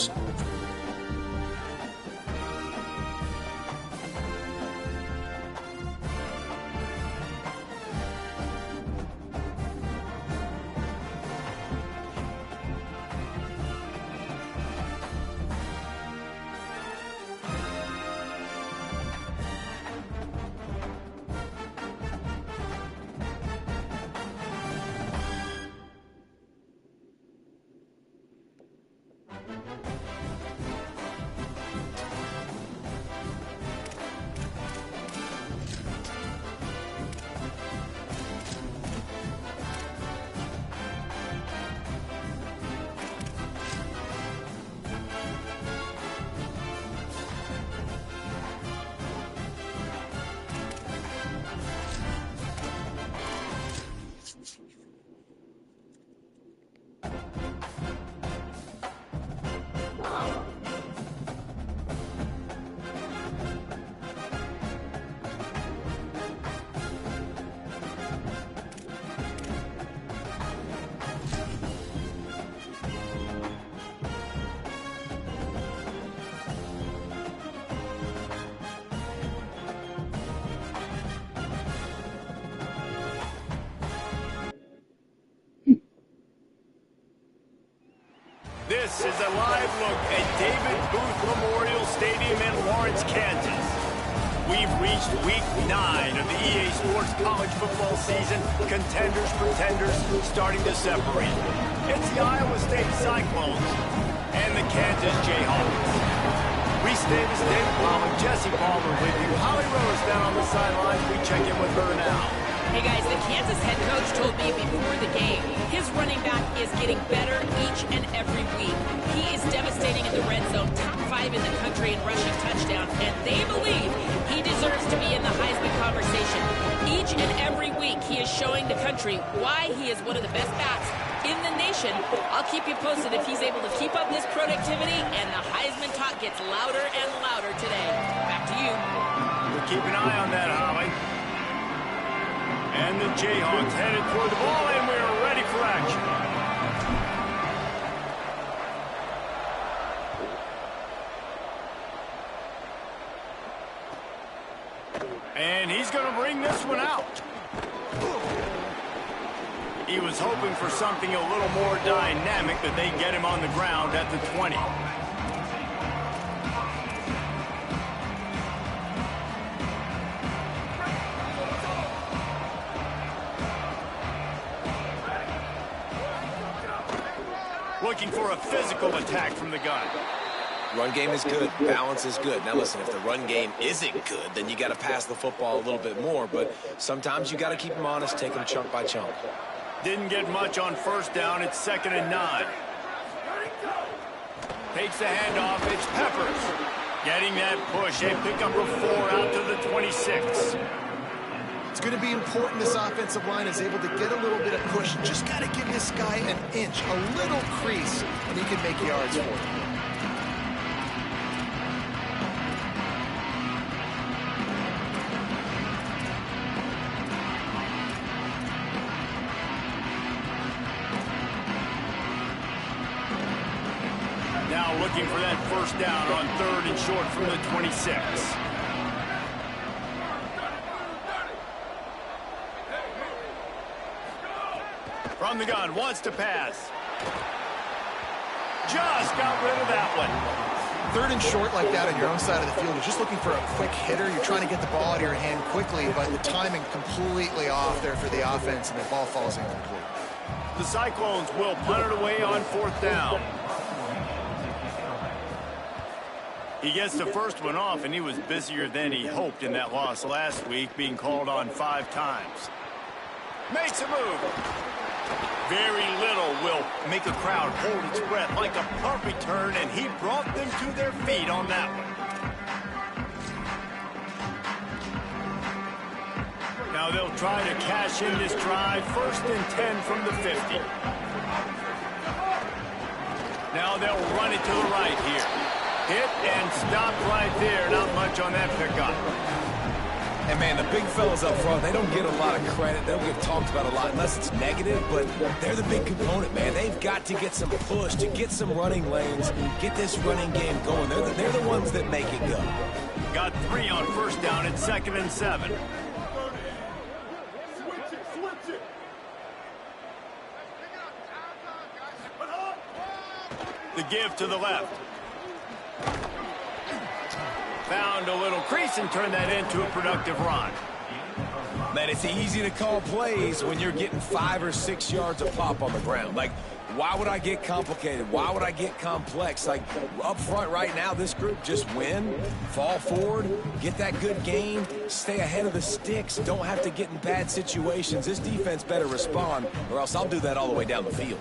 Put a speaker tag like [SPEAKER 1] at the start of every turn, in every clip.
[SPEAKER 1] Eagles.
[SPEAKER 2] This is a live look at David Booth Memorial Stadium in Lawrence, Kansas. We've reached week 9 of the EA Sports college football season. Contenders, pretenders, starting to separate. It's the Iowa State Cyclones and the Kansas Jayhawks. Reese Davis, David Palmer, Jesse Palmer with you. Holly Rose down on the sidelines. We check in with her now.
[SPEAKER 3] Hey guys, the Kansas head coach told me before the game, his running back is getting better each and every week. He is devastating in the red zone, top 5 in the country in rushing touchdowns, and they believe he deserves to be in the Heisman conversation. Each and every week, he is showing the country why he is one of the best backs in the nation. I'll keep you posted if he's able to keep up this productivity, and the Heisman talk gets louder and louder today. Back to you.
[SPEAKER 2] We'll keep an eye on that, Holly. And the Jayhawks headed toward the ball, and we are ready for action. And he's going to bring this one out. He was hoping for something a little more dynamic, that they get him on the ground at the 20. Looking for a physical attack from the gun.
[SPEAKER 4] Run game is good. Balance is good. Now listen, if the run game isn't good, then you got to pass the football a little bit more. But sometimes you got to keep them honest, take them chunk by chunk.
[SPEAKER 2] Didn't get much on first down. It's 2nd and 9. Takes the handoff. It's Peppers. Getting that push. A pickup of 4 out to the 26.
[SPEAKER 5] It's going to be important this offensive line is able to get a little bit of push. Just got to give this guy an inch, a little crease, and he can make yards for it.
[SPEAKER 2] Now looking for that first down on 3rd and short from the 26. From the gun, wants to pass. Just got rid of that one.
[SPEAKER 5] 3rd and short like that on your own side of the field, you're just looking for a quick hitter. You're trying to get the ball out of your hand quickly, but the timing completely off there for the offense, and the ball falls incomplete.
[SPEAKER 2] The Cyclones will punt it away on 4th down. He gets the first one off, and he was busier than he hoped in that loss last week, being called on 5 times. Makes a move. Very little will make a crowd hold its breath, like a punt return, and he brought them to their feet on that one. Now they'll try to cash in this drive. 1st and 10 from the 50. Now they'll run it to the right here. Hit and stop right there. Not much on that pickup.
[SPEAKER 4] And, man, the big fellas up front, they don't get a lot of credit. They don't get talked about a lot unless it's negative, but they're the big component, man. They've got to get some push, to get some running lanes, get this running game going. They're the ones that make it go.
[SPEAKER 2] Got 3 on first down at 2nd and 7. The give to the left. Found a little crease and turned that into a productive run.
[SPEAKER 4] Man, it's easy to call plays when you're getting 5 or 6 yards of pop on the ground. Like, why would I get complicated? Why would I get complex? Like, up front right now, this group just win, fall forward, get that good gain, stay ahead of the sticks, don't have to get in bad situations. This defense better respond, or else I'll do that all the way down the field.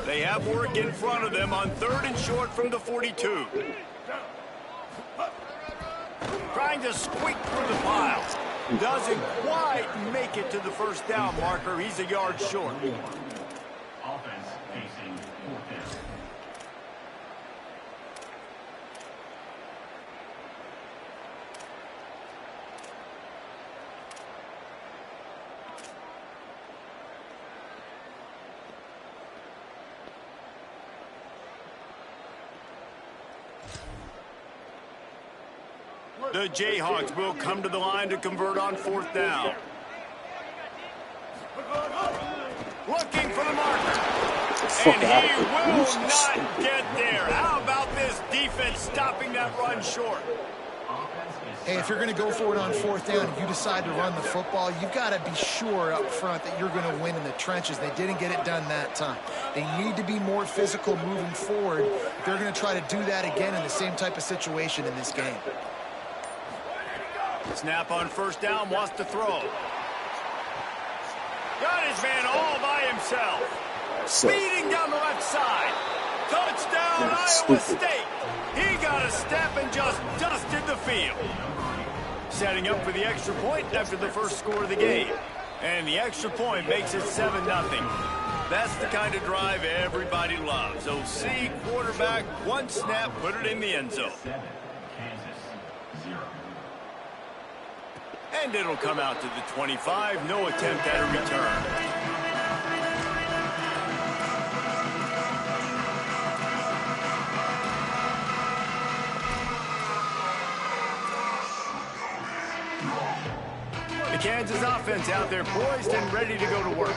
[SPEAKER 2] They have work in front of them on 3rd and short from the 42. Trying to squeak through the pile. Doesn't quite make it to the first down marker. He's a yard short.
[SPEAKER 1] Offense facing 4th down.
[SPEAKER 2] The Jayhawks will come to the line to convert on 4th down. Looking for the marker. And he will not get there. How about this defense stopping that run short?
[SPEAKER 5] Hey, if you're going to go for it on 4th down and you decide to run the football, you've got to be sure up front that you're going to win in the trenches. They didn't get it done that time. They need to be more physical moving forward. They're going to try to do that again in the same type of situation in this game.
[SPEAKER 2] Snap on 1st down, wants to throw. Got his man all by himself. Speeding down the left side. Touchdown, Iowa State. He got a step and just dusted the field. Setting up for the extra point after the first score of the game. And the extra point makes it 7-0. That's the kind of drive everybody loves. OC quarterback, one snap, put it in the end zone. And it'll come out to the 25. No attempt at a return. The Kansas offense out there poised and ready to go to work.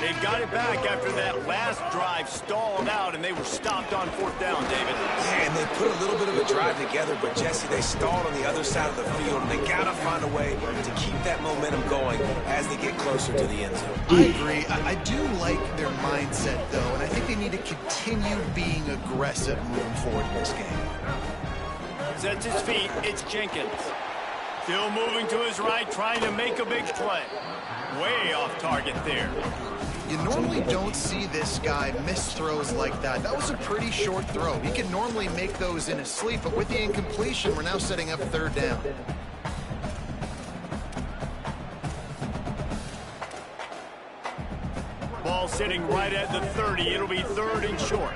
[SPEAKER 2] They got it back after that last drive stalled out, and they were stopped on 4th down, David.
[SPEAKER 4] And they put a little bit of a drive together, but, Jesse, they stalled on the other side of the field, and they got to find a way to keep that momentum going as they get closer to the end zone.
[SPEAKER 5] I agree. I do like their mindset, though, and I think they need to continue being aggressive moving forward in this game.
[SPEAKER 2] Sets his feet. It's Jenkins. Still moving to his right, trying to make a big play. Way off target there.
[SPEAKER 5] You normally don't see this guy miss throws like that. That was a pretty short throw. He can normally make those in his sleep, but with the incompletion, we're now setting up 3rd down.
[SPEAKER 2] Ball sitting right at the 30. It'll be 3rd and short.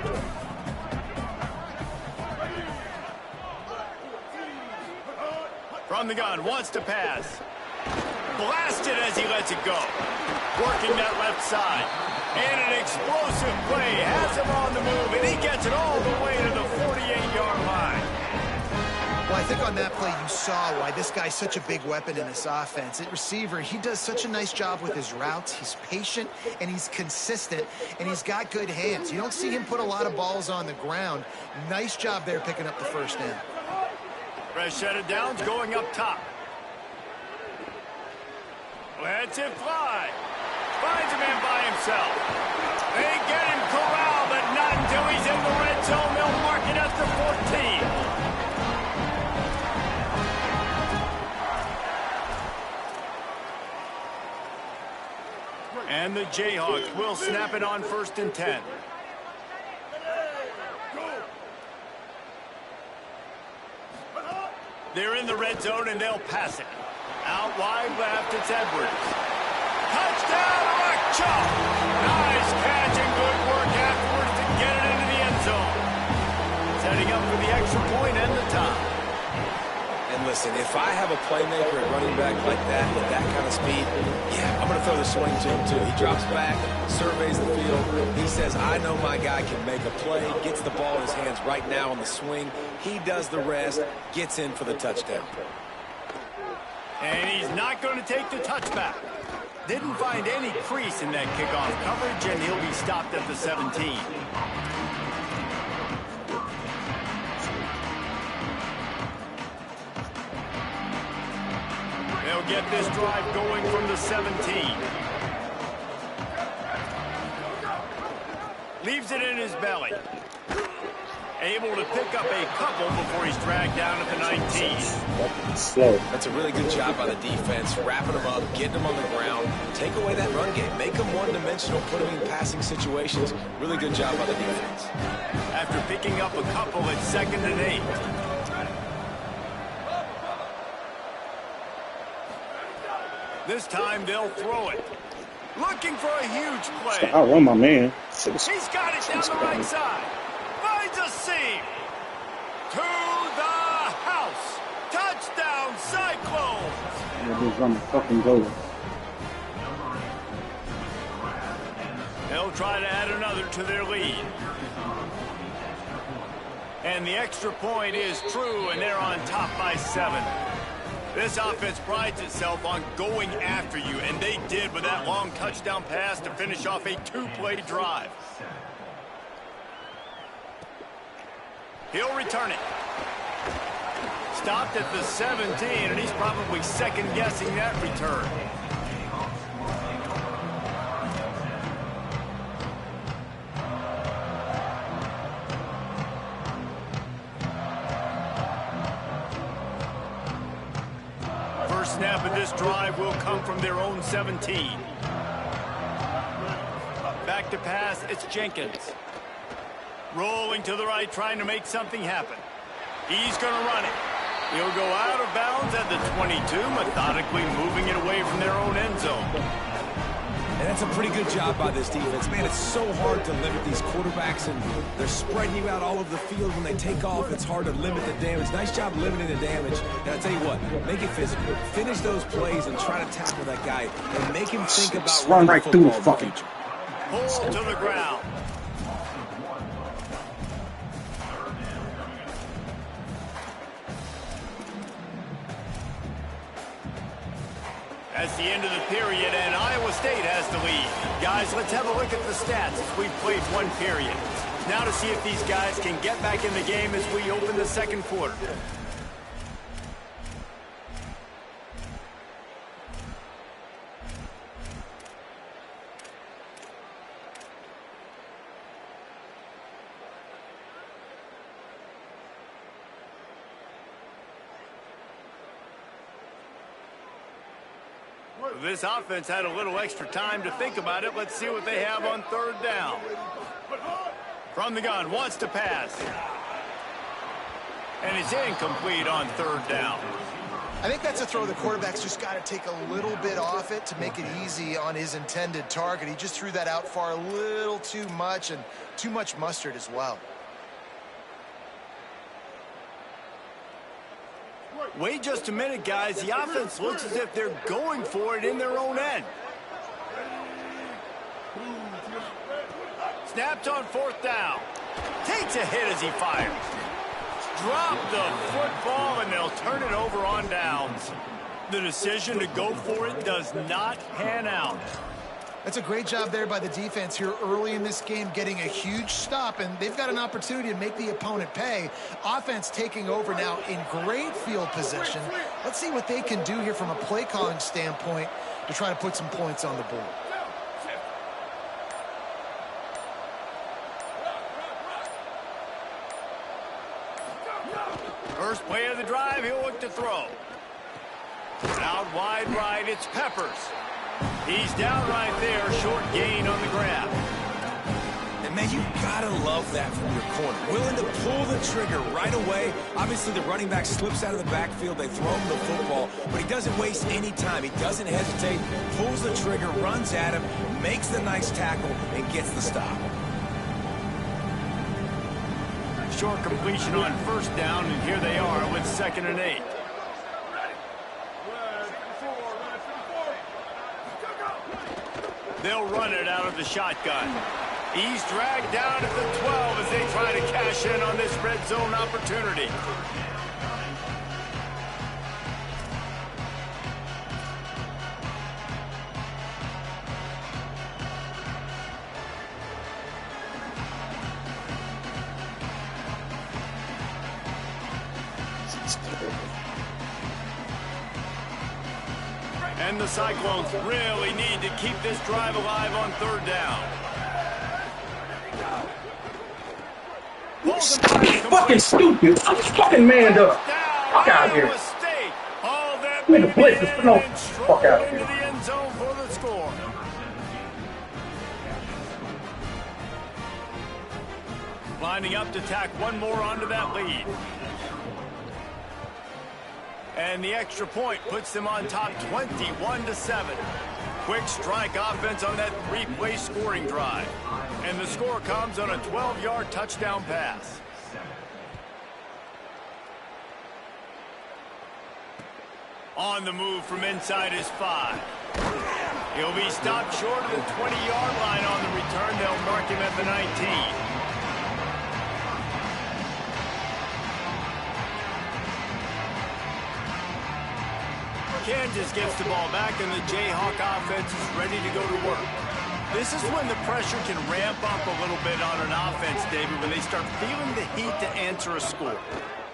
[SPEAKER 2] From the gun, wants to pass. Blasted as he lets it go. Working that left side. And an explosive play. Has him on the move, and he gets it all the way to the 48-yard line.
[SPEAKER 5] Well, I think on that play you saw why this guy's such a big weapon in this offense. At receiver, he does such a nice job with his routes. He's patient, and he's consistent, and he's got good hands. You don't see him put a lot of balls on the ground. Nice job there picking up the 1st down.
[SPEAKER 2] Fresh set of downs going up top. Lets it fly. Finds a man by himself. They get him corralled, but not until he's in the red zone. They'll mark it at the 14. And the Jayhawks will snap it on 1st and 10. They're in the red zone, and they'll pass it. Out wide left, it's Edwards. Touchdown, Rockchop! Nice catch and good work afterwards to get it into the end zone. setting up for the extra point and the tie.
[SPEAKER 4] And listen, if I have a playmaker at running back like that, with that kind of speed, yeah, I'm going to throw the swing to him too. He drops back, surveys the field. He says, I know my guy can make a play, gets the ball in his hands right now on the swing. He does the rest, gets in for the touchdown.
[SPEAKER 2] And he's not going to take the touchback. Didn't find any crease in that kickoff coverage, and he'll be stopped at the 17. They'll get this drive going from the 17. Leaves it in his belly. Able to pick up a couple before he's dragged down at the 19.
[SPEAKER 6] Slow.
[SPEAKER 4] That's a really good job by the defense, wrapping them up, getting them on the ground. Take away that run game. Make them one-dimensional, put them in passing situations. Really good job by the defense.
[SPEAKER 2] After picking up a couple at 2nd and 8. This time they'll throw it. Looking for a huge play.
[SPEAKER 6] I run my man.
[SPEAKER 2] He's got it down the right side. Finds a seam. To the house. Touchdown, Cyclones.
[SPEAKER 6] Yeah, just run the fucking goal.
[SPEAKER 2] They'll try to add another to their lead. And the extra point is true, and they're on top by 7. This offense prides itself on going after you, and they did with that long touchdown pass to finish off a 2-play drive. He'll return it. Stopped at the 17, and he's probably second-guessing that return. First snap of this drive will come from their own 17. Back to pass, it's Jenkins. Rolling to the right, trying to make something happen. He's going to run it. He'll go out of bounds at the 22, methodically moving it away from their own end zone.
[SPEAKER 4] And that's a pretty good job by this defense. Man, it's so hard to limit these quarterbacks, and they're spreading you out all over the field. When they take off, it's hard to limit the damage. Nice job limiting the damage. And I tell you what, make it physical. Finish those plays and try to tackle that guy and make him think about
[SPEAKER 6] run right through the
[SPEAKER 4] football
[SPEAKER 6] fucking.
[SPEAKER 2] Pull to the ground. That's the end of the period, and Iowa State has the lead. Guys, let's have a look at the stats as we've played one period. Now to see if these guys can get back in the game as we open the second quarter. This offense had a little extra time to think about it. Let's see what they have on 3rd down. From the gun, wants to pass. And it's incomplete on 3rd down.
[SPEAKER 5] I think that's a throw the quarterback's just got to take a little bit off it to make it easy on his intended target. He just threw that out far a little too much, and too much mustard as well.
[SPEAKER 2] Wait just a minute, guys. The offense looks as if they're going for it in their own end. Snapped on 4th down. Takes a hit as he fires. Drop the football, and they'll turn it over on downs. The decision to go for it does not pan out.
[SPEAKER 5] That's a great job there by the defense here early in this game, getting a huge stop, and they've got an opportunity to make the opponent pay. Offense taking over now in great field position. Let's see what they can do here from a play calling standpoint to try to put some points on the board.
[SPEAKER 2] First play of the drive, he'll look to throw. Out wide right, it's Peppers. He's down right there, short gain on the grab.
[SPEAKER 4] And, man, you gotta love that from your corner. Willing to pull the trigger right away. Obviously, the running back slips out of the backfield. They throw him the football, but he doesn't waste any time. He doesn't hesitate, pulls the trigger, runs at him, makes the nice tackle, and gets the stop.
[SPEAKER 2] short completion on first down, and here they are with 2nd and 8. They'll run it out of the shotgun. He's dragged down at the 12 as they try to cash in on this red zone opportunity. And the Cyclones really need to keep this drive alive on 3rd down.
[SPEAKER 6] Fucking stupid. I'm just fucking manned up. Fuck out of here. Made a blitz. No, fuck out of here.
[SPEAKER 2] The end zone for the score. Lining up to tack one more onto that lead. And the extra point puts them on top 21-7. Quick strike offense on that 3-play scoring drive. And the score comes on a 12-yard touchdown pass. On the move from inside his 5. He'll be stopped short of the 20-yard line on the return. They'll mark him at the 19. Kansas gets the ball back, and the Jayhawk offense is ready to go to work. This is when the pressure can ramp up a little bit on an offense, David, when they start feeling the heat to answer a score.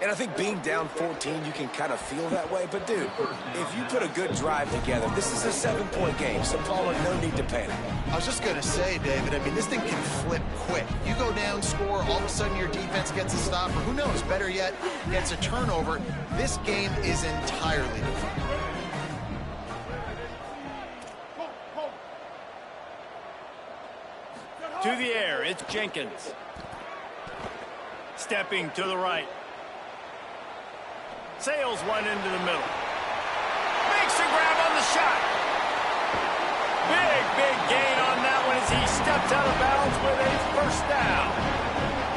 [SPEAKER 4] And I think being down 14, you can kind of feel that way. But, dude, if you put a good drive together, this is a 7-point game, so Paula, no need to panic.
[SPEAKER 5] I was just going to say, David, I mean, this thing can flip quick. You go down, score, all of a sudden your defense gets a stop, or who knows, better yet, gets a turnover. This game is entirely different.
[SPEAKER 2] To the air, it's Jenkins. Stepping to the right. Sails one into the middle. Makes a grab on the shot. Big gain on that one as he steps out of bounds with a first down.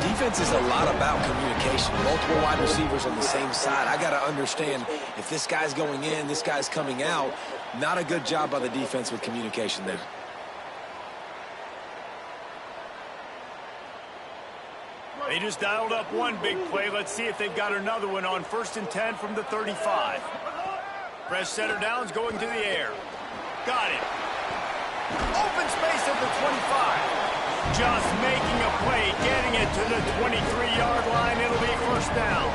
[SPEAKER 4] Defense is a lot about communication. Multiple wide receivers on the same side. I got to understand if this guy's going in, this guy's coming out. Not a good job by the defense with communication there.
[SPEAKER 2] They just dialed up one big play. Let's see if they've got another one on 1st and 10 from the 35. Fresh center downs going to the air. Got it. Open space at the 25. Just making a play, getting it to the 23-yard line. It'll be first down.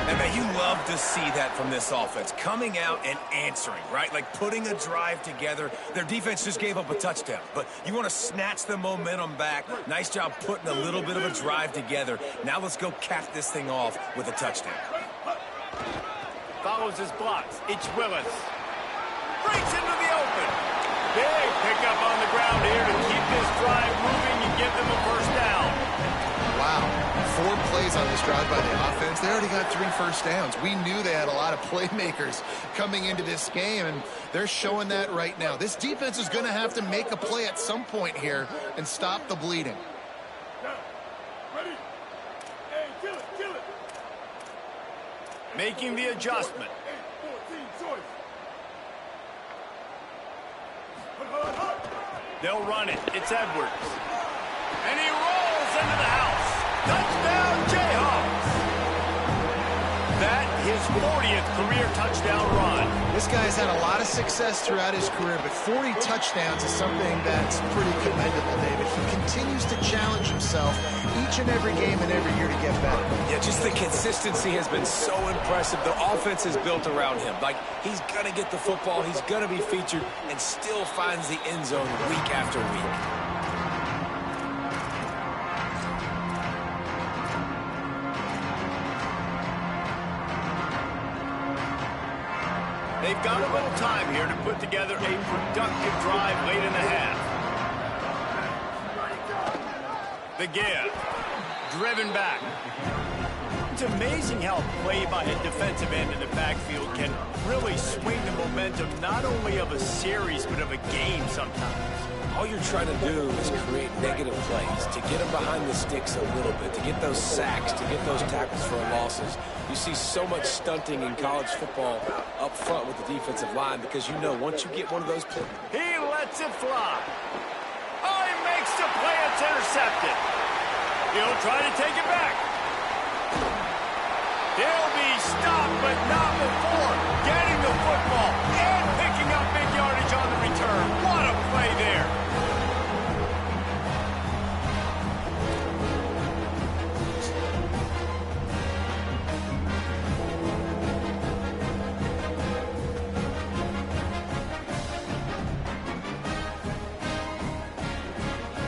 [SPEAKER 4] And man, you love to see that from this offense. Coming out and answering, right? Like putting a drive together. Their defense just gave up a touchdown. But you want to snatch the momentum back. Nice job putting a little bit of a drive together. Now let's go cap this thing off with a touchdown.
[SPEAKER 2] Follows his blocks. It's Willis. Breaks into the open. Big pickup on the ground here to keep this drive moving and give them a first down.
[SPEAKER 5] Wow. 4 plays on this drive by the offense. They already got 3 first downs. We knew they had a lot of playmakers coming into this game, and they're showing that right now. This defense is going to have to make a play at some point here and stop the bleeding.
[SPEAKER 2] Making the adjustment. They'll run it. It's Edwards. And he rolls into the house. Touchdown, Jayhawks. That his 40th career touchdown run.
[SPEAKER 5] This guy's had a lot of success throughout his career, but 40 touchdowns is something that's pretty commendable, David. He continues to challenge himself each and every game and every year to get better.
[SPEAKER 4] Yeah, just the consistency has been so impressive. The offense is built around him. Like, he's going to get the football, he's going to be featured, and still finds the end zone week after week.
[SPEAKER 2] They've got a little time here to put together a productive drive late in the half. The give. Driven back. It's amazing how play by a defensive end in the backfield can really swing the momentum not only of a series but of a game sometimes.
[SPEAKER 4] all you're trying to do is create negative plays, to get them behind the sticks a little bit, to get those sacks, to get those tackles for losses. You see so much stunting in college football up front with the defensive line because you know once you get one of those plays.
[SPEAKER 2] He lets it fly. Oh, he makes the play. It's intercepted. He'll try to take it back. He'll be stopped, but not before getting the football and picking up big yardage on the return. What a play there.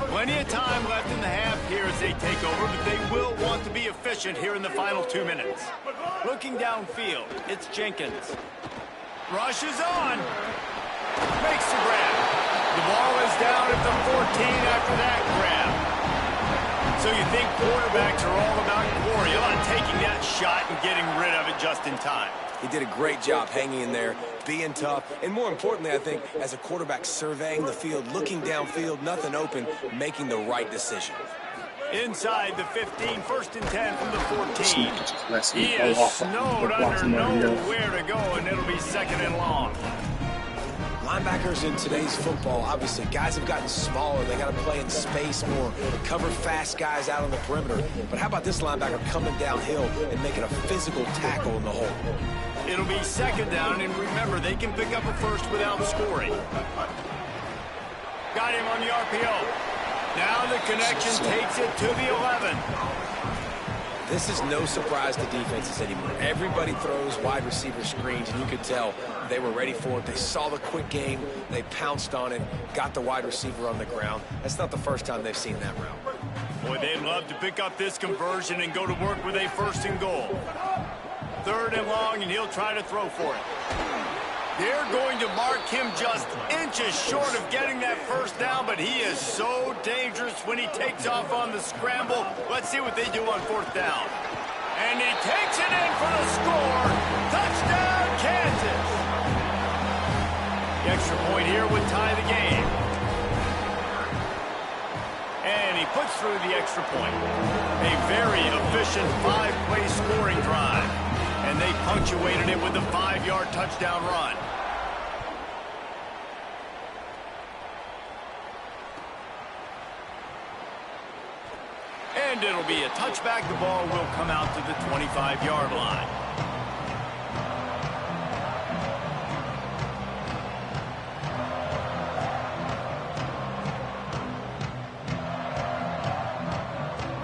[SPEAKER 2] Plenty of time left in the half here as they take over, but they will want to be efficient here in the final 2 minutes. Looking downfield, it's Jenkins. Rushes on. Makes the grab. The ball is down at the 14 after that grab. So you think quarterbacks are all about glory, about taking that shot and getting rid of it just in time.
[SPEAKER 4] He did a great job hanging in there, being tough, and more importantly, I think, as a quarterback surveying the field, looking downfield, nothing open, making the right decision.
[SPEAKER 2] Inside the 15, 1st and 10 from the 14. He
[SPEAKER 6] He
[SPEAKER 2] is snowed under nowhere to go, and it'll be 2nd and long.
[SPEAKER 4] Linebackers in today's football, obviously, guys have gotten smaller. They got to play in space more, cover fast guys out on the perimeter. But how about this linebacker coming downhill and making a physical tackle in the hole?
[SPEAKER 2] It'll be 2nd down, and remember, they can pick up a first without scoring. Got him on the RPO. Now the connection takes it to the 11.
[SPEAKER 4] This is no surprise to defenses anymore. Everybody throws wide receiver screens, and you could tell they were ready for it. They saw the quick game. They pounced on it, got the wide receiver on the ground. That's not the first time they've seen that route.
[SPEAKER 2] Boy, they'd love to pick up this conversion and go to work with a 1st and goal. 3rd and long, and he'll try to throw for it. They're going to mark him just inches short of getting that 1st down, but he is so dangerous when he takes off on the scramble. Let's see what they do on 4th down. And he takes it in for the score. Touchdown, Kansas. The extra point here would tie the game. And he puts through the extra point. A very efficient 5-play scoring drive. And they punctuated it with a 5-yard touchdown run. And it'll be a touchback. The ball will come out to the 25-yard line.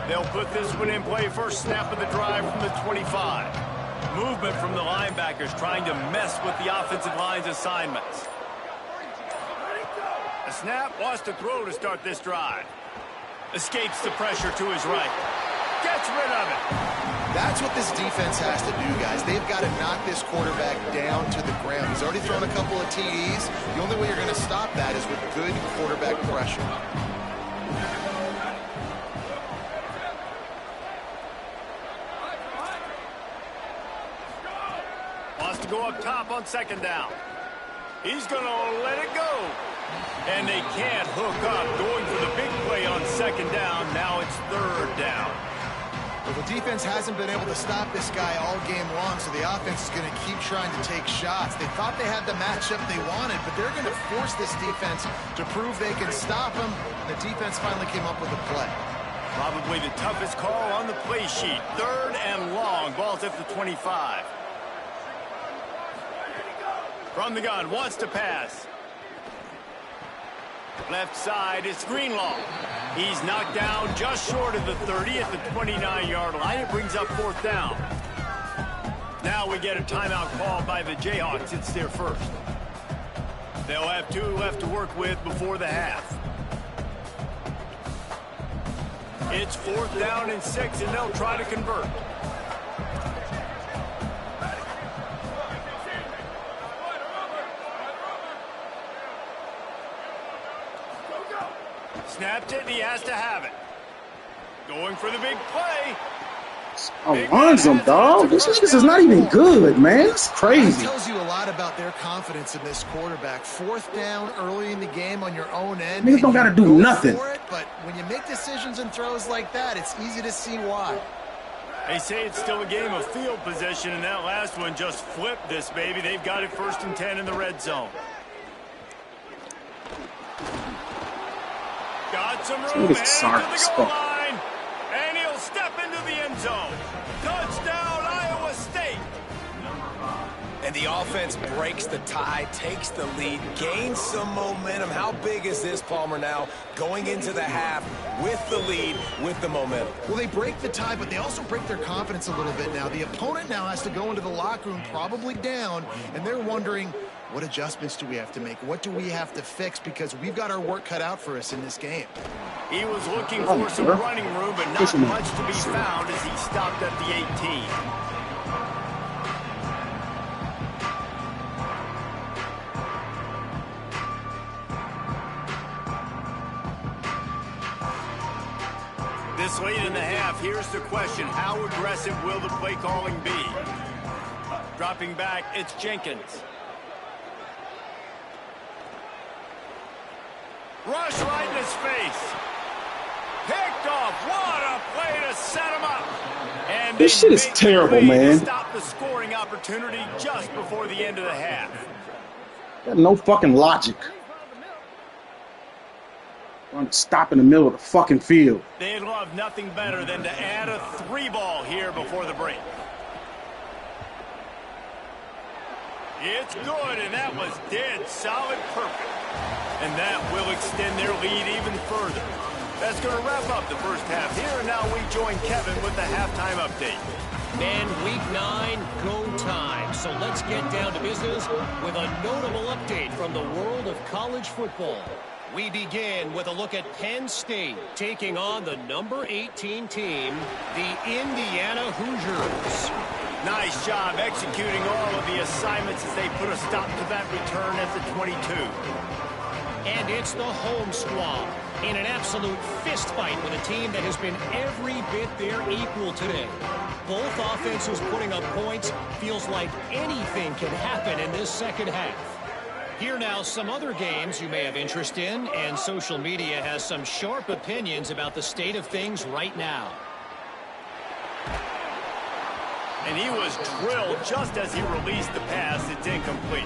[SPEAKER 2] They'll put this one in play. First snap of the drive from the 25. Movement from the linebackers trying to mess with the offensive line's assignments. A snap, wants to throw to start this drive. Escapes the pressure to his right. Gets rid of it.
[SPEAKER 5] That's what this defense has to do, guys. They've got to knock this quarterback down to the ground. He's already thrown a couple of TDs. The only way you're going to stop that is with good quarterback pressure.
[SPEAKER 2] Wants to go up top on 2nd down. He's going to let it go. And they can't hook up. Going for the big play on 2nd down. Now it's 3rd down.
[SPEAKER 5] Well, the defense hasn't been able to stop this guy all game long, so the offense is going to keep trying to take shots. They thought they had the matchup they wanted, but they're going to force this defense to prove they can stop him. The defense finally came up with a play.
[SPEAKER 2] Probably the toughest call on the play sheet. 3rd and long. Ball's at the 25. From the gun, wants to pass. Left side is Greenlaw. He's knocked down just short of the 30 at the 29-yard line. It brings up 4th down. Now we get a timeout called by the Jayhawks. It's their first. They'll have 2 left to work with before the half. It's 4th down and 6, and they'll try to convert. Snapped it, and he has to have it. Going for the big play.
[SPEAKER 6] Alonzo, dog. This is not even good, man. It's crazy.
[SPEAKER 5] That tells you a lot about their confidence in this quarterback. 4th down early in the game on your own end.
[SPEAKER 6] Niggas don't got to do nothing.
[SPEAKER 5] For it, but when you make decisions and throws like that, it's easy to see why.
[SPEAKER 2] They say it's still a game of field position, and that last one just flipped this, baby. They've got it 1st and 10 in the red zone. Got some room, heading to the goal line, and he'll step into the end zone. Touchdown, Iowa State.
[SPEAKER 4] And the offense breaks the tie, takes the lead, gains some momentum. How big is this, Palmer, now going into the half with the lead, with the momentum?
[SPEAKER 5] Well, they break the tie, but they also break their confidence a little bit now. The opponent now has to go into the locker room probably down, and they're wondering, what adjustments do we have to make? What do we have to fix? Because we've got our work cut out for us in this game.
[SPEAKER 2] He was looking for some running room, but not much to be found as he stopped at the 18. This late in the half, here's the question. How aggressive will the play calling be? Dropping back, it's Jenkins. Rush right in his face. Picked off. What a play to set him up. And
[SPEAKER 6] this shit is terrible, man.
[SPEAKER 2] Stop the scoring opportunity just before the end of the half.
[SPEAKER 6] Got no fucking logic. Stop in the middle of the fucking field.
[SPEAKER 2] They'd love nothing better than to add a 3-ball here before the break. It's good, and that was dead solid perfect. And that will extend their lead even further. That's going to wrap up the first half here, and now we join Kevin with the halftime update.
[SPEAKER 7] And week 9, go time. So let's get down to business with a notable update from the world of college football. We begin with a look at Penn State taking on the number 18 team, the Indiana Hoosiers.
[SPEAKER 2] Nice job executing all of the assignments as they put a stop to that return at the 22.
[SPEAKER 7] And it's the home squad in an absolute fist fight with a team that has been every bit their equal today. Both offenses putting up points. Feels like anything can happen in this second half. Here now some other games you may have interest in, and social media has some sharp opinions about the state of things right now.
[SPEAKER 2] And he was drilled just as he released the pass. It's incomplete.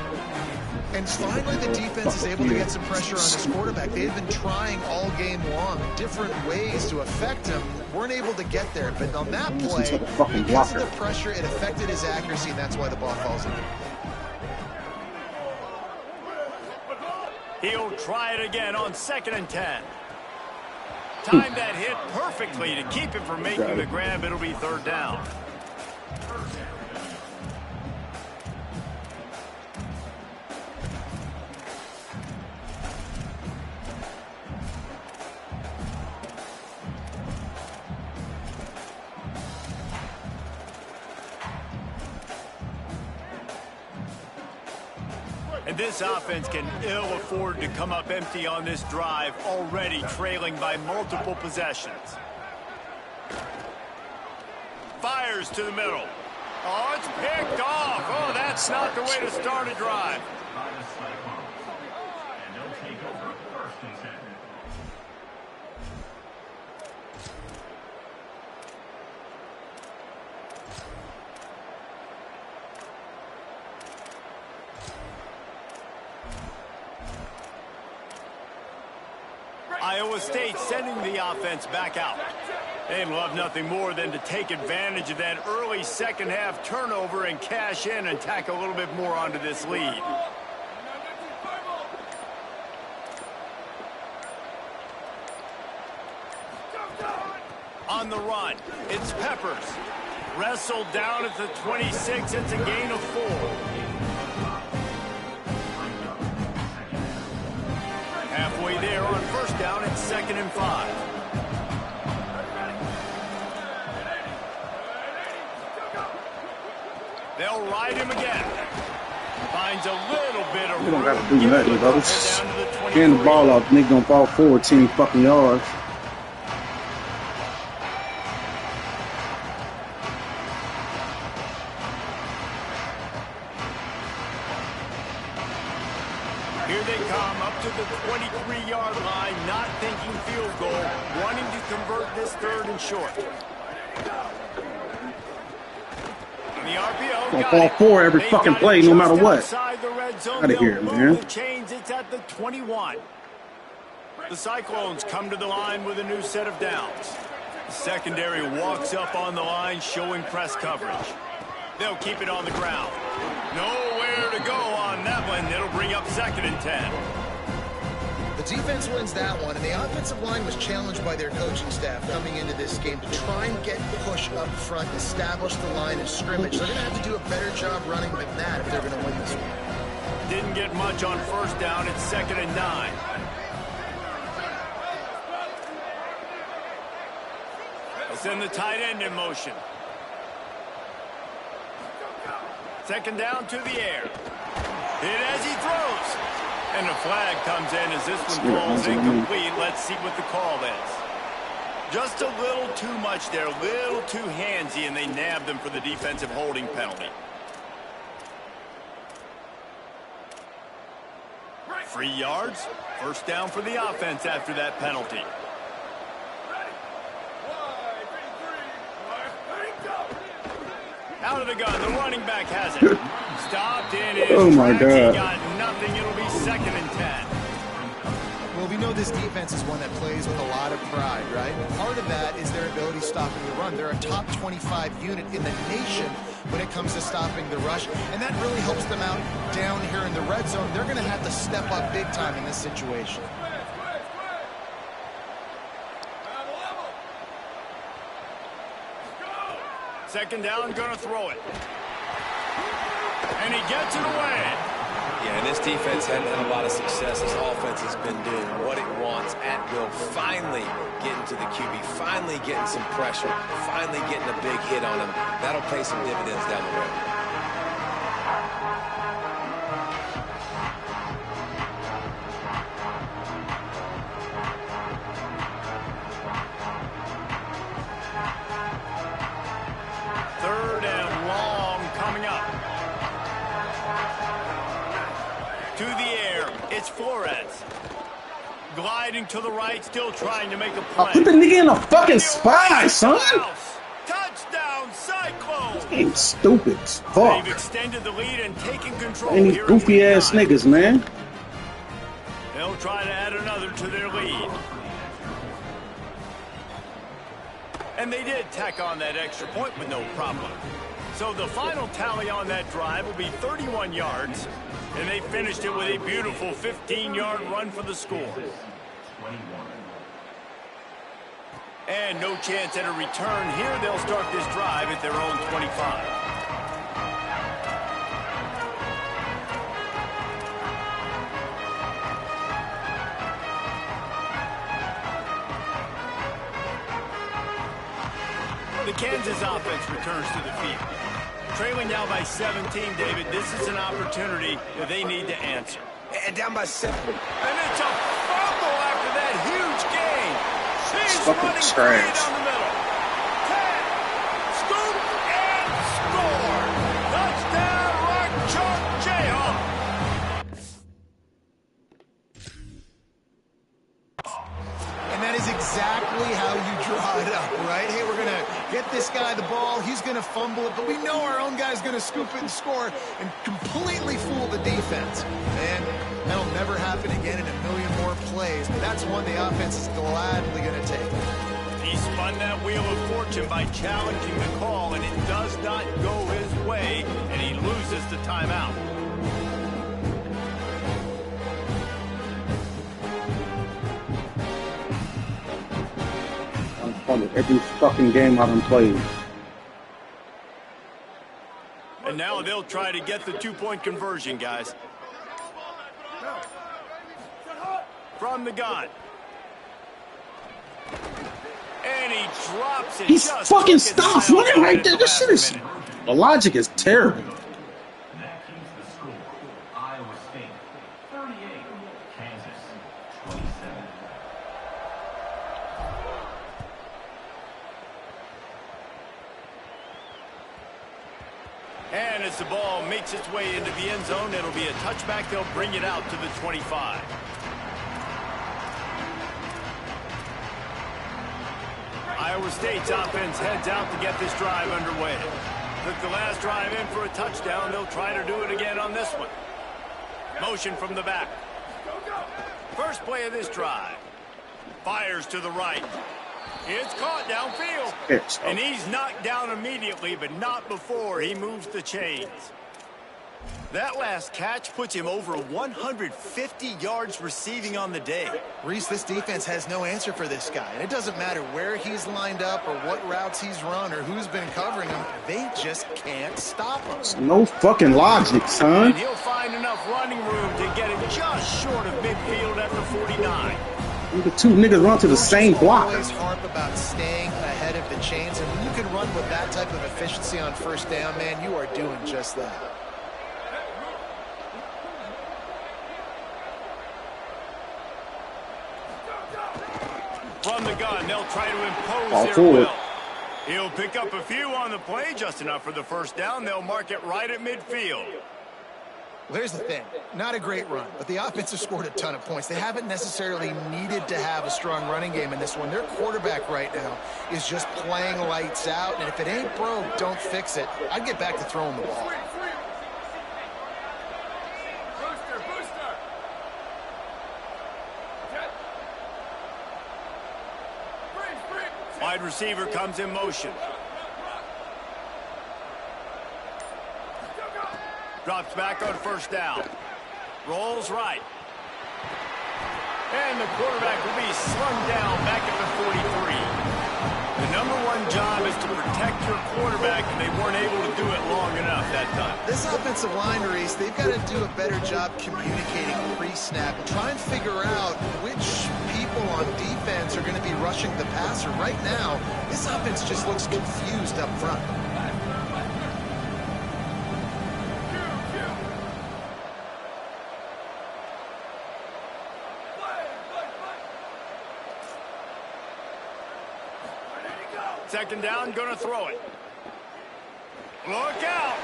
[SPEAKER 5] And finally the defense is able to get some pressure on this quarterback. They've been trying all game long different ways to affect him. Weren't able to get there, but on that play, because of the pressure, it affected his accuracy, and that's why the ball falls in.
[SPEAKER 2] He'll try it again on 2nd and 10. Timed that hit perfectly to keep him from making the grab. It'll be 3rd down. And this offense can ill afford to come up empty on this drive, already trailing by multiple possessions. Fires to the middle. Oh, it's picked off. Oh, that's not the way to start a drive.
[SPEAKER 1] And they'll take over 1st and 10.
[SPEAKER 2] Iowa State sending the offense back out. They'd love nothing more than to take advantage of that early second half turnover and cash in and tack a little bit more onto this lead. On the run, it's Peppers. Wrestled down at the 26, it's a gain of 4. Halfway there on 1st down, it's 2nd and 5. They'll ride him again. Finds a little bit of room.
[SPEAKER 6] You don't got to do nothing, brothers. Getting the ball off, nigga gonna fall forward 10 fucking yards.
[SPEAKER 2] Here they come up to the 23-yard line, not thinking field goal, wanting to convert this third and short. And the RPO
[SPEAKER 6] Gonna
[SPEAKER 2] got
[SPEAKER 6] fall
[SPEAKER 2] it.
[SPEAKER 6] for every
[SPEAKER 2] They
[SPEAKER 6] fucking
[SPEAKER 2] got
[SPEAKER 6] play,
[SPEAKER 2] it
[SPEAKER 6] no
[SPEAKER 2] just
[SPEAKER 6] matter what.
[SPEAKER 2] outside the red zone.
[SPEAKER 6] Outta
[SPEAKER 2] They'll
[SPEAKER 6] here,
[SPEAKER 2] move
[SPEAKER 6] man.
[SPEAKER 2] the chains. It's at the 21. The Cyclones come to the line with a new set of downs. The secondary walks up on the line, showing press coverage. They'll keep it on the ground. Nowhere to go on that one. It'll bring up 2nd and 10.
[SPEAKER 5] The defense wins that one, and the offensive line was challenged by their coaching staff coming into this game to try and get push up front, establish the line of scrimmage. They're going to have to do a better job running than that if they're going to win this one.
[SPEAKER 2] Didn't get much on first down. It's 2nd and 9. They'll send the tight end in motion. 2nd down to the air. Hit as he throws. And a flag comes in as this one falls incomplete. Let's see what the call is. Just a little too much there, a little too handsy, and they nabbed them for the defensive holding penalty. 3 yards. First down for the offense after that penalty. Out of the gun, the running back has it. Stopped in his
[SPEAKER 6] Oh my
[SPEAKER 2] tracks.
[SPEAKER 6] God.
[SPEAKER 2] He got nothing. It'll be 2nd and 10.
[SPEAKER 5] Well, we know this defense is one that plays with a lot of pride, right? Part of that is their ability stopping the run. They're a top 25 unit in the nation when it comes to stopping the rush, and that really helps them out down here in the red zone. They're going to have to step up big time in this situation.
[SPEAKER 2] Second down, gonna throw it. And he gets it away.
[SPEAKER 4] Yeah, and this defense hadn't had a lot of success. This offense has been doing what it wants at will. Finally getting to the QB, finally getting some pressure, finally getting a big hit on him. That'll pay some dividends down the road.
[SPEAKER 2] Third and long coming up. To the air, it's Flores. Gliding to the right, still trying to make a play.
[SPEAKER 6] Put the nigga in the fucking spot, son.
[SPEAKER 2] Touchdown, Cyclones.
[SPEAKER 6] Ain't stupid as fuck.
[SPEAKER 2] They've extended the lead and taken control.
[SPEAKER 6] Ain't these
[SPEAKER 2] here in
[SPEAKER 6] goofy
[SPEAKER 2] week
[SPEAKER 6] ass
[SPEAKER 2] 9.
[SPEAKER 6] niggas, man.
[SPEAKER 2] They'll try to add another to their lead. And they did tack on that extra point with no problem. So the final tally on that drive will be 31 yards. And they finished it with a beautiful 15-yard run for the score. And no chance at a return here. They'll start this drive at their own 25. The Kansas offense returns to the field. Trailing now by 17, David, this is an opportunity that they need to answer.
[SPEAKER 4] And down by 7.
[SPEAKER 2] And it's a fumble after that huge gain. He's
[SPEAKER 6] Fucking
[SPEAKER 2] running
[SPEAKER 6] trash.
[SPEAKER 2] free down the middle. 10, scoop, and score. Touchdown, Rock Chalk Jayhawk.
[SPEAKER 5] And that is exactly how you draw it up, right? Hey, we're going to get this guy the ball. He's going to fumble it, but we know our own guy's going to scoop it and score and completely fool the defense. And that'll never happen again in a million more plays, but that's one the offense is gladly going to take.
[SPEAKER 2] He spun that wheel of fortune by challenging the call, and it does not go his way, and he loses the timeout.
[SPEAKER 6] I'm fucking every fucking game I done played.
[SPEAKER 2] And now they'll try to get the two-point conversion, guys. From the gun. And he drops it.
[SPEAKER 6] He's
[SPEAKER 2] just
[SPEAKER 6] fucking
[SPEAKER 2] took his
[SPEAKER 6] stops
[SPEAKER 2] eye
[SPEAKER 6] running
[SPEAKER 2] off
[SPEAKER 6] right
[SPEAKER 2] it
[SPEAKER 6] there.
[SPEAKER 2] at the
[SPEAKER 6] This shit
[SPEAKER 2] last
[SPEAKER 6] is.
[SPEAKER 2] minute.
[SPEAKER 6] The logic is terrible.
[SPEAKER 1] That keeps the score. Iowa State 38, Kansas 27.
[SPEAKER 2] And it's the ball makes its way into the end zone. It'll be a touchback. They'll bring it out to the 25. Iowa State's offense heads out to get this drive underway. Took the last drive in for a touchdown. They'll try to do it again on this one. Motion from the back. First play of this drive. Fires to the right. It's caught downfield. And he's knocked down immediately, but not before he moves the chains. That last catch puts him over 150 yards receiving on the day.
[SPEAKER 5] Reese, this defense has no answer for this guy. And it doesn't matter where he's lined up or what routes he's run or who's been covering him. They just can't stop him.
[SPEAKER 6] No fucking logic, son.
[SPEAKER 2] And he'll find enough running room to get it just short of midfield at the 49.
[SPEAKER 6] The two niggas run to the same block.
[SPEAKER 5] Always harp about staying ahead of the chains. And when you can run with that type of efficiency on first down, man, you are doing just that.
[SPEAKER 2] From the gun, they'll try to impose their will. He'll pick up a few on the play, just enough for the first down. They'll mark it right at midfield.
[SPEAKER 5] Well, here's the thing. Not a great run, but the offense has scored a ton of points. They haven't necessarily needed to have a strong running game in this one. Their quarterback right now is just playing lights out, and if it ain't broke, don't fix it. I'd get back to throwing the ball.
[SPEAKER 2] Wide receiver comes in motion. Drops back on first down. Rolls right. And the quarterback will be slung down back at the 43. The number one job is to protect your quarterback, and they weren't able to do it long enough that time.
[SPEAKER 5] This offensive line, Reese, they've got to do a better job communicating pre-snap and try and figure out which people on defense are going to be rushing the passer. Right now, this offense just looks confused up front.
[SPEAKER 2] Second down, gonna throw it. Look out!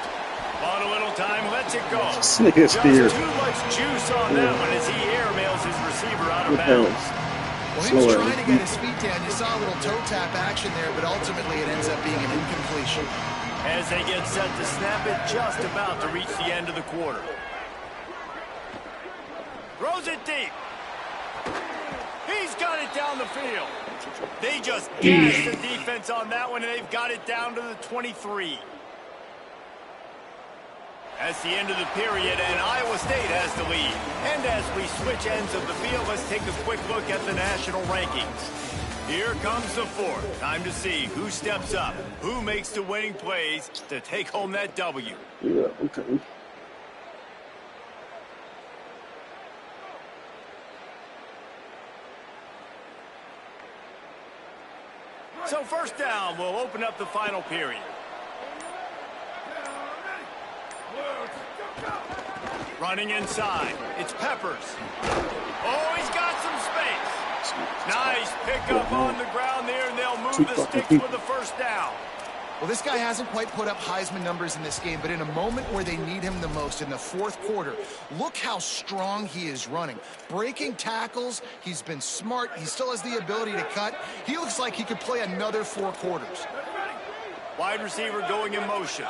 [SPEAKER 2] On a little time, lets it go. Just too much juice on that one as he airmails his receiver out of bounds.
[SPEAKER 5] Well, he was trying to get his feet down. You saw a little toe tap action there, but ultimately it ends up being an incompletion.
[SPEAKER 2] As they get set to snap it, just about to reach the end of the quarter. Throws it deep. He's got it down the field. They just gashed the defense on that one, and they've got it down to the 23. That's the end of the period, and Iowa State has the lead. And as we switch ends of the field, let's take a quick look at the national rankings. Here comes the fourth. Time to see who steps up, who makes the winning plays to take home that W.
[SPEAKER 6] Yeah, okay.
[SPEAKER 2] So first down will open up the final period. Running inside. It's Peppers. Oh, he's got some space. Nice pickup on the ground there, and they'll move the sticks for the first down.
[SPEAKER 5] Well, this guy hasn't quite put up Heisman numbers in this game, but in a moment where they need him the most, in the fourth quarter, look how strong he is running. Breaking tackles, he's been smart, he still has the ability to cut. He looks like he could play another 4 quarters.
[SPEAKER 2] Wide receiver going in motion.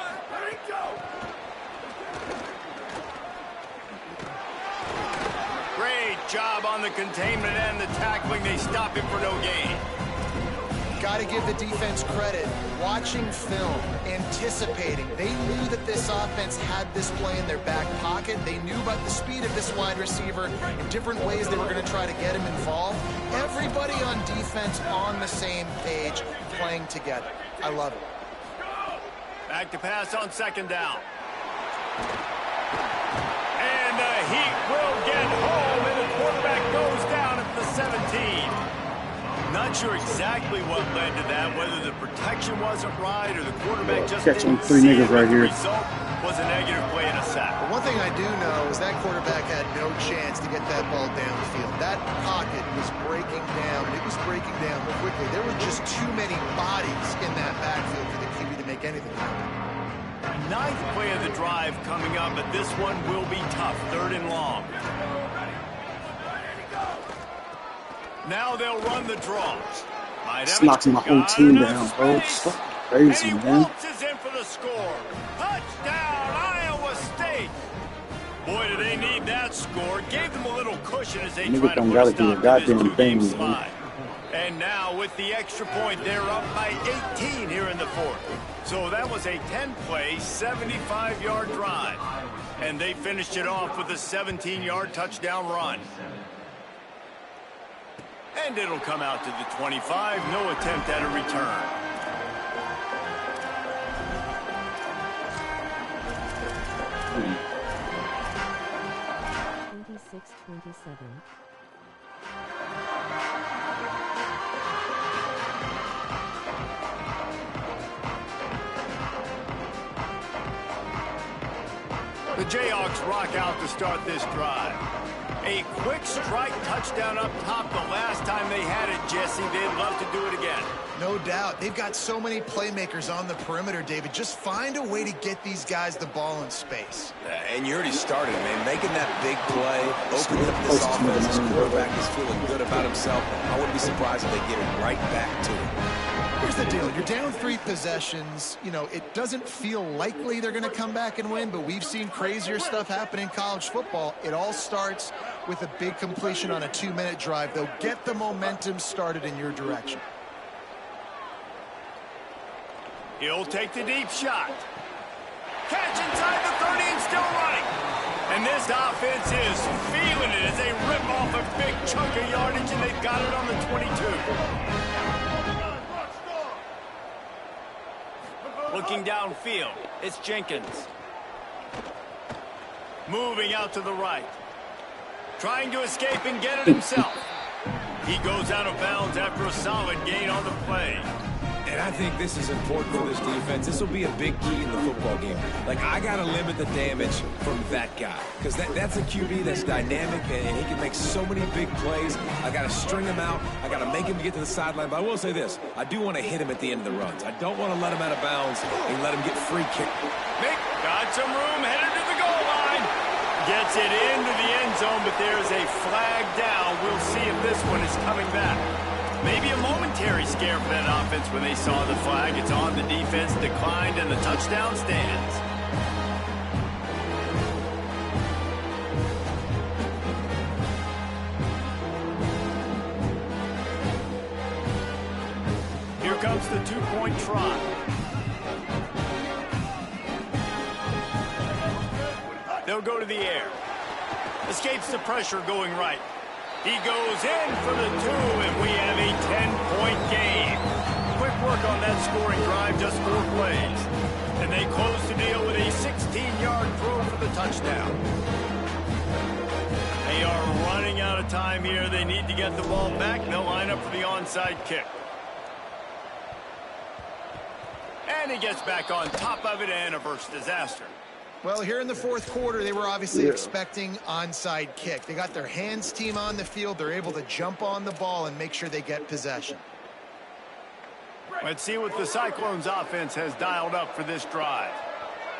[SPEAKER 2] Great job on the containment and the tackling. They stop him for no gain.
[SPEAKER 5] Got to give the defense credit. Watching film, anticipating. They knew that this offense had this play in their back pocket. They knew about the speed of this wide receiver and different ways they were going to try to get him involved. Everybody on defense on the same page, playing together. I love it.
[SPEAKER 2] Back to pass on second down. And the Heat will get home, and the quarterback goes down at the 17. Not sure exactly what led to that, whether the protection wasn't right or the quarterback just didn't see it.
[SPEAKER 6] Right here.
[SPEAKER 2] The result was a negative play and a sack.
[SPEAKER 5] But one thing I do know is that quarterback had no chance to get that ball downfield. That pocket was breaking down, and it was breaking down quickly. There were just too many bodies in that backfield for the QB to make anything happen.
[SPEAKER 2] Ninth play of the drive coming up, but this one will be tough. 3rd and long. Now they'll run the draw.
[SPEAKER 8] It's knocking my whole team down, bro. It's crazy,
[SPEAKER 2] and he
[SPEAKER 8] man.
[SPEAKER 2] waltzes in for the score. Touchdown, Iowa State. Boy, do they need that score. Gave them a little cushion as they try to put a stop to this 2-game slide. And now with the extra point, they're up by 18 here in the 4th. So that was a 10-play, 75-yard drive. And they finished it off with a 17-yard touchdown run. And it'll come out to the 25. No attempt at a return. The Jayhawks rock out to start this drive. A quick strike touchdown up top the last time they had it, Jesse. They'd love to do it again.
[SPEAKER 5] No doubt. They've got so many playmakers on the perimeter, David. Just find a way to get these guys the ball in space.
[SPEAKER 4] And you already started, man. Making that big play, opening up this offense. This quarterback is feeling good about himself. I wouldn't be surprised if they get it right back to him.
[SPEAKER 5] Here's the deal. You're down 3 possessions. You know, it doesn't feel likely they're going to come back and win, but we've seen crazier stuff happen in college football. It all starts with a big completion on a 2-minute drive. They'll get the momentum started in your direction.
[SPEAKER 2] He'll take the deep shot. Catch inside the 30 and still running. And this offense is feeling it as they rip off a big chunk of yardage, and they've got it on the 22. Looking downfield, it's Jenkins. Moving out to the right. Trying to escape and get it himself. He goes out of bounds after a solid gain on the play.
[SPEAKER 4] And I think this is important for this defense. This will be a big key in the football game. Like, I got to limit the damage from that guy. Because that's a QB that's dynamic, and he can make so many big plays. I got to string him out. I got to make him get to the sideline. But I will say this. I do want to hit him at the end of the runs. I don't want to let him out of bounds and let him get free kick.
[SPEAKER 2] Nick got some room, headed to the goal line. Gets it into the end zone, but there's a flag down. We'll see if this one is coming back. Maybe a momentary scare for that offense when they saw the flag. It's on, the defense declined, and the touchdown stands. Here comes the 2-point try. They'll go to the air. Escapes the pressure going right. He goes in for the 2, and we have a 10-point game. Quick work on that scoring drive, just 4 plays. And they close the deal with a 16-yard throw for the touchdown. They are running out of time here. They need to get the ball back. They'll line up for the onside kick. And he gets back on top of it and averts disaster.
[SPEAKER 5] Well, here in the 4th quarter, they were obviously expecting onside kick. They got their hands team on the field. They're able to jump on the ball and make sure they get possession.
[SPEAKER 2] Let's see what the Cyclones offense has dialed up for this drive.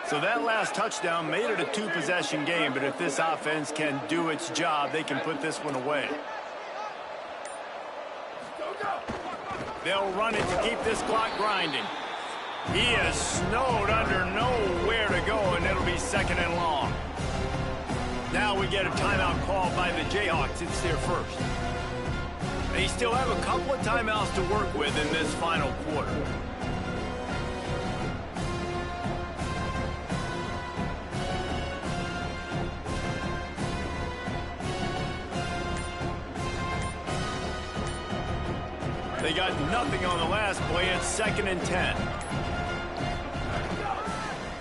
[SPEAKER 2] So that last touchdown made it a 2-possession game, but if this offense can do its job, they can put this one away. They'll run it to keep this clock grinding. He is snowed under, nowhere to go, and it'll be 2nd and long. Now we get a timeout called by the Jayhawks. It's their first. They still have a couple of timeouts to work with in this final quarter. They got nothing on the last play. It's 2nd and 10.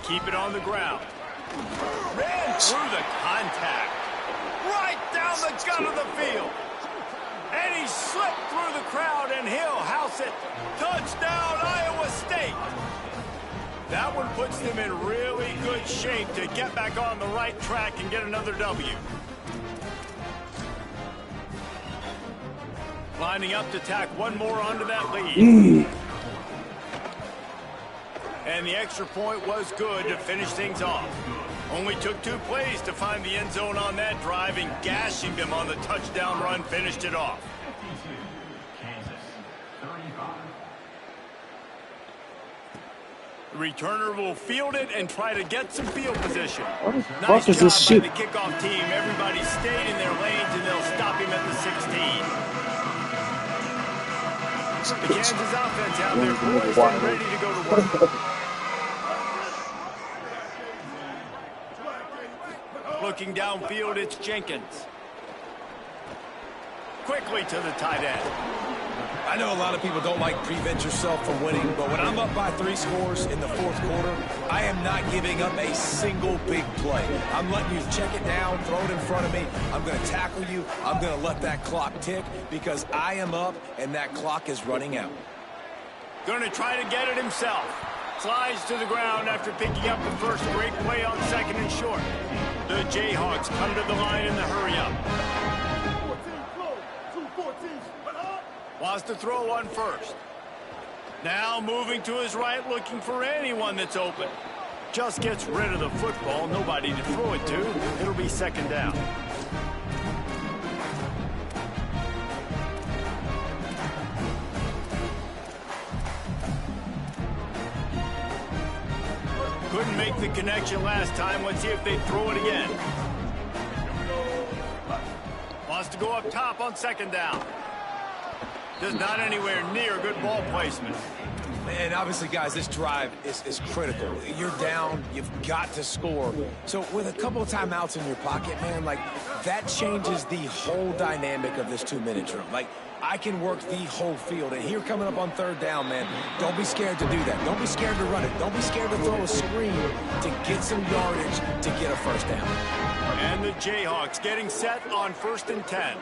[SPEAKER 2] Keep it on the ground. Ran through the contact. Right down the gut of the field. And he slipped through the crowd, and he'll house it. Touchdown, Iowa State. That one puts them in really good shape to get back on the right track and get another W. Lining up to tack one more onto that lead. And the extra point was good to finish things off. Only took 2 plays to find the end zone on that drive, and gashing them on the touchdown run finished it off.
[SPEAKER 1] 52, Kansas, 35.
[SPEAKER 2] The returner will field it and try to get some field position.
[SPEAKER 8] What the
[SPEAKER 2] Nice
[SPEAKER 8] fuck is
[SPEAKER 2] job
[SPEAKER 8] this shit?
[SPEAKER 2] by the kickoff team. Everybody stayed in their lanes, and they'll stop him at the 16. The Kansas offense out there poised and ready to go to work. Looking downfield, it's Jenkins. Quickly to the tight end.
[SPEAKER 4] I know a lot of people don't like prevent yourself from winning, but when I'm up by 3 scores in the 4th quarter, I am not giving up a single big play. I'm letting you check it down, throw it in front of me. I'm going to tackle you. I'm going to let that clock tick because I am up and that clock is running out.
[SPEAKER 2] Going to try to get it himself. Slides to the ground after picking up the first great play on 2nd and short. The Jayhawks come to the line in the hurry-up. Wants to throw on first. Now moving to his right, looking for anyone that's open. Just gets rid of the football. Nobody to throw it to. It'll be 2nd down. Couldn't make the connection last time. Let's see if they throw it again. Wants to go up top on 2nd down. Just not anywhere near good ball placement.
[SPEAKER 4] And obviously, guys, this drive is critical. You're down. You've got to score. So with a couple of timeouts in your pocket, man, like, that changes the whole dynamic of this 2-minute drill. Like, I can work the whole field. And here coming up on 3rd down, man, don't be scared to do that. Don't be scared to run it. Don't be scared to throw a screen to get some yardage to get a 1st down.
[SPEAKER 2] And the Jayhawks getting set on 1st and 10.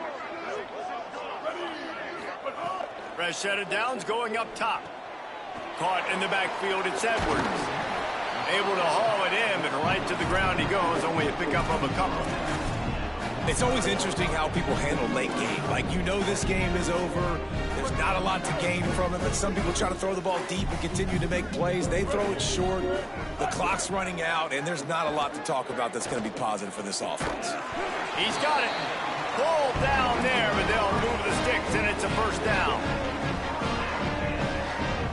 [SPEAKER 2] Fresh set of downs going up top. Caught in the backfield, it's Edwards. Able to haul it in, but right to the ground he goes, only a pickup of a couple.
[SPEAKER 4] It's always interesting how people handle late game. Like, you know this game is over. There's not a lot to gain from it, but some people try to throw the ball deep and continue to make plays. They throw it short. The clock's running out, and there's not a lot to talk about that's going to be positive for this offense.
[SPEAKER 2] He's got it. Pulled down there, but they'll move the sticks, and it's a 1st down.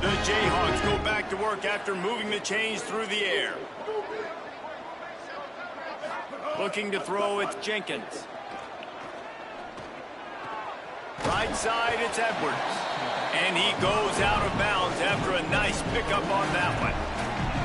[SPEAKER 2] The Jayhawks go back to work after moving the chains through the air. Looking to throw, it's Jenkins. Right side, it's Edwards. And he goes out of bounds after a nice pickup on that one.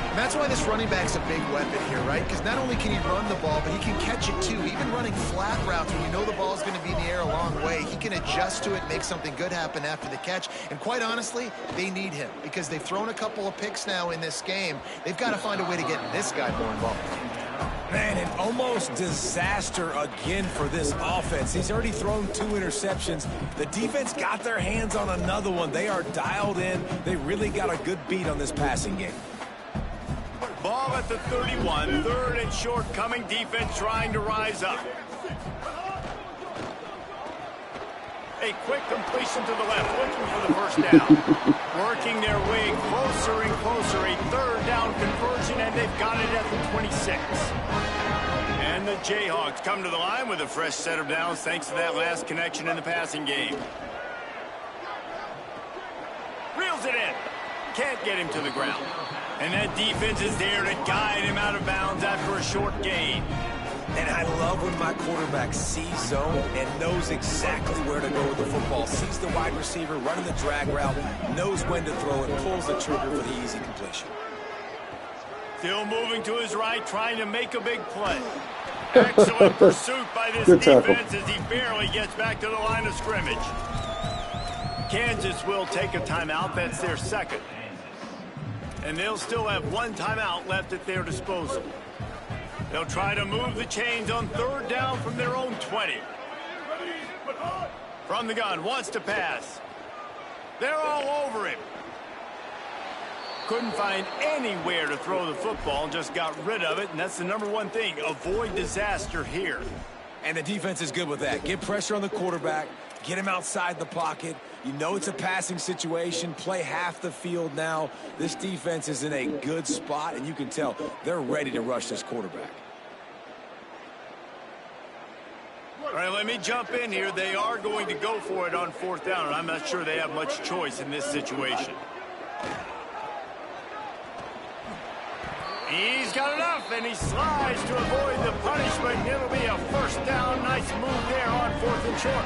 [SPEAKER 5] And that's why this running back's a big weapon here, right? Because not only can he run the ball, but he can catch it too. Even running flat routes when you know the ball's going to be in the air a long way, he can adjust to it, make something good happen after the catch. And quite honestly, they need him because they've thrown a couple of picks now in this game. They've got to find a way to get this guy more involved.
[SPEAKER 4] Man, an almost disaster again for this offense. He's already thrown 2 interceptions. The defense got their hands on another one. They are dialed in. They really got a good beat on this passing game.
[SPEAKER 2] Ball at the 31, 3rd and short coming. Defense trying to rise up. A quick completion to the left, looking for the 1st down. Working their way closer and closer. A 3rd down conversion, and they've got it at the 26. And the Jayhawks come to the line with a fresh set of downs thanks to that last connection in the passing game. Reels it in. Can't get him to the ground. And that defense is there to guide him out of bounds after a short gain.
[SPEAKER 4] And I love when my quarterback sees zone and knows exactly where to go with the football. Sees the wide receiver running the drag route, knows when to throw it, pulls the trigger for the easy completion.
[SPEAKER 2] Still moving to his right, trying to make a big play. Excellent pursuit by this defense as he barely gets back to the line of scrimmage. Kansas will take a timeout. That's their 2nd. And they'll still have 1 timeout left at their disposal. They'll try to move the chains on 3rd down from their own 20. From the gun, wants to pass. They're all over him. Couldn't find anywhere to throw the football, just got rid of it, and that's the #1 thing. Avoid disaster here.
[SPEAKER 4] And the defense is good with that. Get pressure on the quarterback. Get him outside the pocket. You know it's a passing situation. Play half the field now. This defense is in a good spot, and you can tell they're ready to rush this quarterback.
[SPEAKER 2] All right, let me jump in here. They are going to go for it on 4th down, and I'm not sure they have much choice in this situation. He's got enough, and he slides to avoid the punishment. It'll be a 1st down. Nice move there on 4th and short.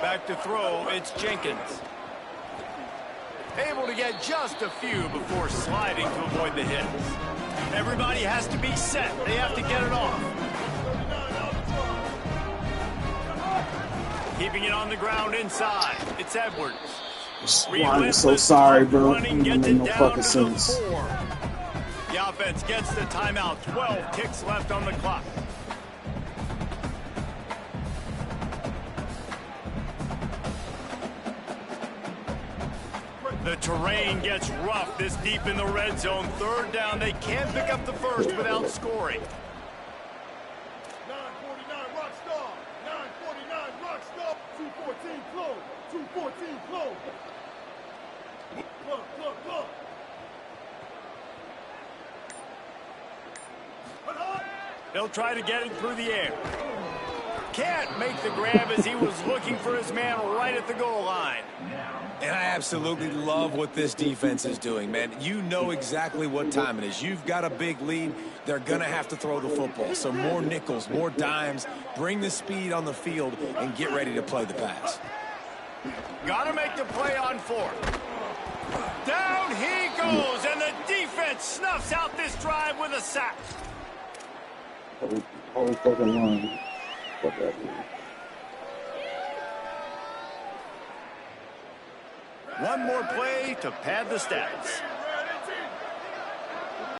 [SPEAKER 2] Back to throw, it's Jenkins. Able to get just a few before sliding to avoid the hits. Everybody has to be set. They have to get it off. Keeping it on the ground inside. It's Edwards.
[SPEAKER 8] I'm so sorry, bro. It doesn't make no fucking sense.
[SPEAKER 2] The offense gets the timeout. 12 ticks left on the clock. The terrain gets rough this deep in the red zone. 3rd down. They can't pick up the first without scoring.
[SPEAKER 9] 949 rock star. 949 rock star. 214 close. 214 close. Club.
[SPEAKER 2] They'll try to get it through the air. Can't make the grab as he was looking for his man right at the goal line.
[SPEAKER 4] And I absolutely love what this defense is doing, man. You know exactly what time it is. You've got a big lead. They're going to have to throw the football. So more nickels, more dimes. Bring the speed on the field and get ready to play the pass.
[SPEAKER 2] Got to make the play on 4th. Down he goes, and the defense snuffs out this drive with a sack.
[SPEAKER 8] Whole fucking line. Fuck that, man.
[SPEAKER 2] One more play to pad the stats.